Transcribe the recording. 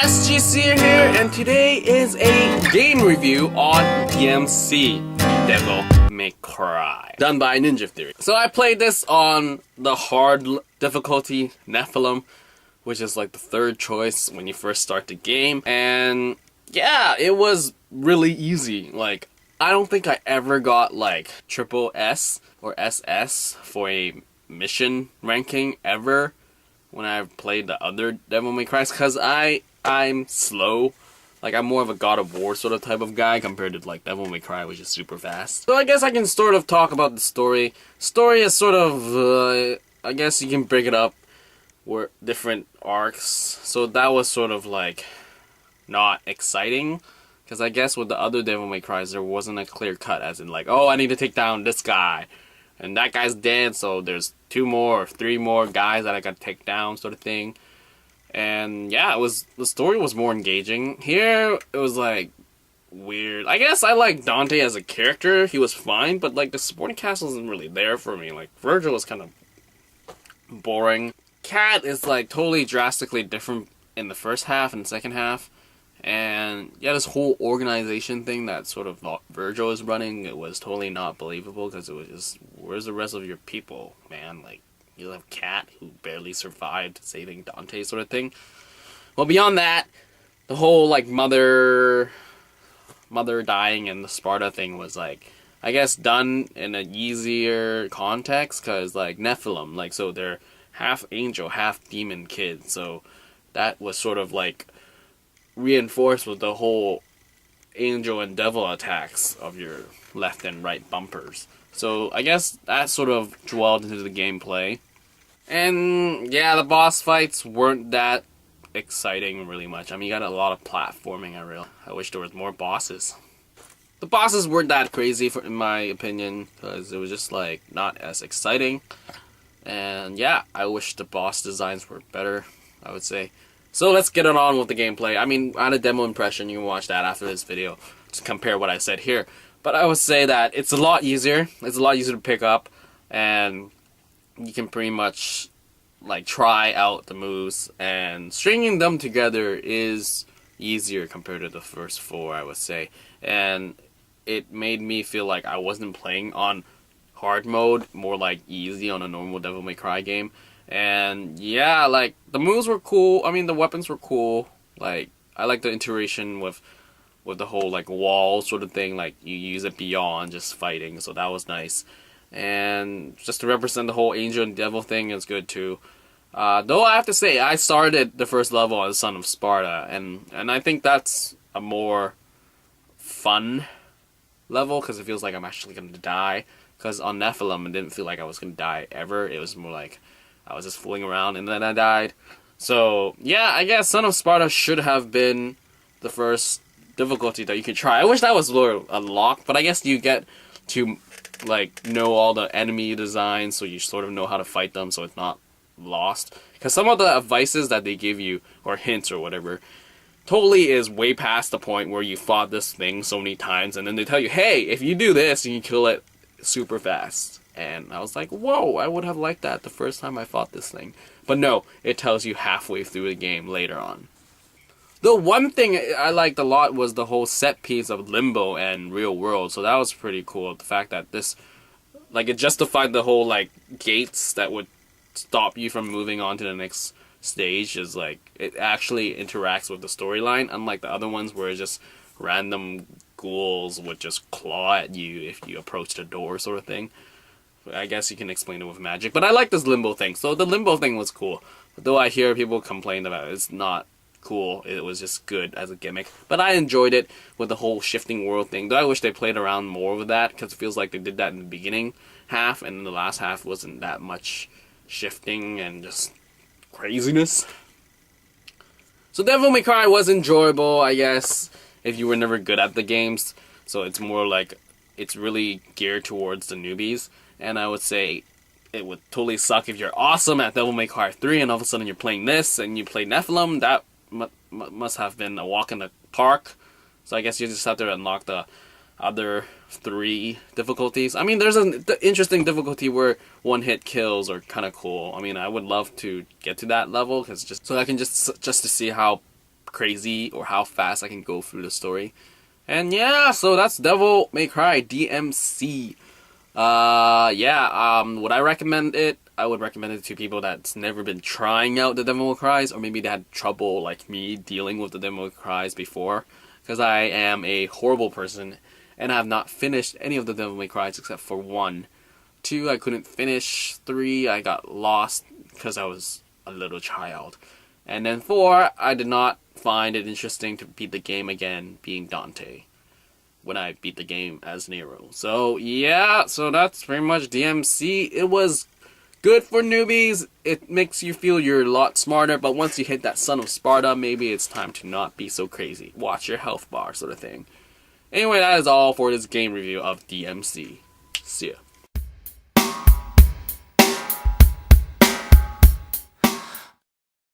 SGC here, and today is a game review on DMC, Devil May Cry, done by Ninja Theory. So I played this on the hard difficulty, Nephilim, which is like the third choice when you first start the game, and yeah, it was really easy. Like, I don't think I ever got like triple S or SS for a mission ranking ever when I played the other Devil May Cry, because I'm slow. Like, I'm more of a God of War sort of type of guy compared to like Devil May Cry, which is super fast. So I guess I can sort of talk about the story. Story is sort of, I guess you can break it up where different arcs. So that was sort of like not exciting, because I guess with the other Devil May Cries there wasn't a clear cut, as in like, oh, I need to take down this guy and that guy's dead, so there's 2 more or 3 more guys that I gotta take down, sort of thing. And yeah, the story was more engaging. Here it was like weird. I guess I like Dante as a character, he was fine, but like the supporting cast wasn't really there for me. Like Virgil was kind of boring. Cat is like totally drastically different in the first half and the second half. And yeah, this whole organization thing that sort of Virgil is running, it was totally not believable, because it was just, where's the rest of your people, man? Like, you have Cat, who barely survived saving Dante, sort of thing. Well, beyond that, the whole like mother dying and the Sparda thing was like, I guess, done in an easier context, because like Nephilim, like, so they're half angel, half demon kids, so that was sort of like reinforced with the whole angel and devil attacks of your left and right bumpers. So I guess that sort of dwelled into the gameplay. And yeah, the boss fights weren't that exciting really much. I mean, you got a lot of platforming. I wish there was more bosses. The bosses weren't that crazy, in my opinion, because it was just like not as exciting. And yeah, I wish the boss designs were better, I would say. So let's get it on with the gameplay. I mean, I had a demo impression. You can watch that after this video to compare what I said here. But I would say that it's a lot easier. It's a lot easier to pick up, and you can pretty much like try out the moves, and stringing them together is easier compared to the first 4, I would say. And it made me feel like I wasn't playing on hard mode, more like easy on a normal Devil May Cry game. And yeah, like, the moves were cool. I mean, the weapons were cool. Like, I like the iteration with the whole like wall sort of thing. Like, you use it beyond just fighting, so that was nice. And just to represent the whole angel and devil thing is good too. Though I have to say, I started the first level on Son of Sparda, and I think that's a more fun level, because it feels like I'm actually gonna die. Because on Nephilim, it didn't feel like I was gonna die ever. It was more like I was just fooling around and then I died. So yeah, I guess Son of Sparda should have been the first difficulty that you could try. I wish that was more unlocked, but I guess you get to like know all the enemy designs, so you sort of know how to fight them, so it's not lost. Because some of the advices that they give you, or hints or whatever, totally is way past the point where you fought this thing so many times, and then they tell you, hey, if you do this, you can kill it super fast. And I was like, whoa, I would have liked that the first time I fought this thing. But no, it tells you halfway through the game later on. The one thing I liked a lot was the whole set piece of Limbo and Real World. So that was pretty cool. The fact that this, like, it justified the whole, like, gates that would stop you from moving on to the next stage. Is like, it actually interacts with the storyline, unlike the other ones where it's just random ghouls would just claw at you if you approach the door, sort of thing. I guess you can explain it with magic, but I like this Limbo thing. So the Limbo thing was cool, though I hear people complain about it. It's not cool. It was just good as a gimmick, but I enjoyed it with the whole shifting world thing. Though I wish they played around more with that, because it feels like they did that in the beginning half, and in the last half wasn't that much shifting and just craziness. So Devil May Cry was enjoyable, I guess, if you were never good at the games. So it's more like, it's really geared towards the newbies. And I would say it would totally suck if you're awesome at Devil May Cry 3 and all of a sudden you're playing this and you play Nephilim. That must have been a walk in the park. So I guess you just have to unlock the other 3 difficulties. I mean, there's an interesting difficulty where one-hit kills are kind of cool. I mean, I would love to get to that level, because just so I can just to see how crazy or how fast I can go through the story. And yeah, so that's Devil May Cry DMC. Would I recommend it? I would recommend it to people that's never been trying out the Devil May Cries, or maybe they had trouble like me dealing with the Devil May Cries before, because I am a horrible person and I have not finished any of the Devil May Cries except for 1. 2, I couldn't finish. 3, I got lost because I was a little child. And then 4, I did not find it interesting to beat the game again, being Dante, when I beat the game as Nero. So yeah, so that's pretty much DMC. It was good for newbies. It makes you feel you're a lot smarter, but once you hit that Son of Sparda, maybe it's time to not be so crazy. Watch your health bar, sort of thing. Anyway, that is all for this game review of DMC. See ya.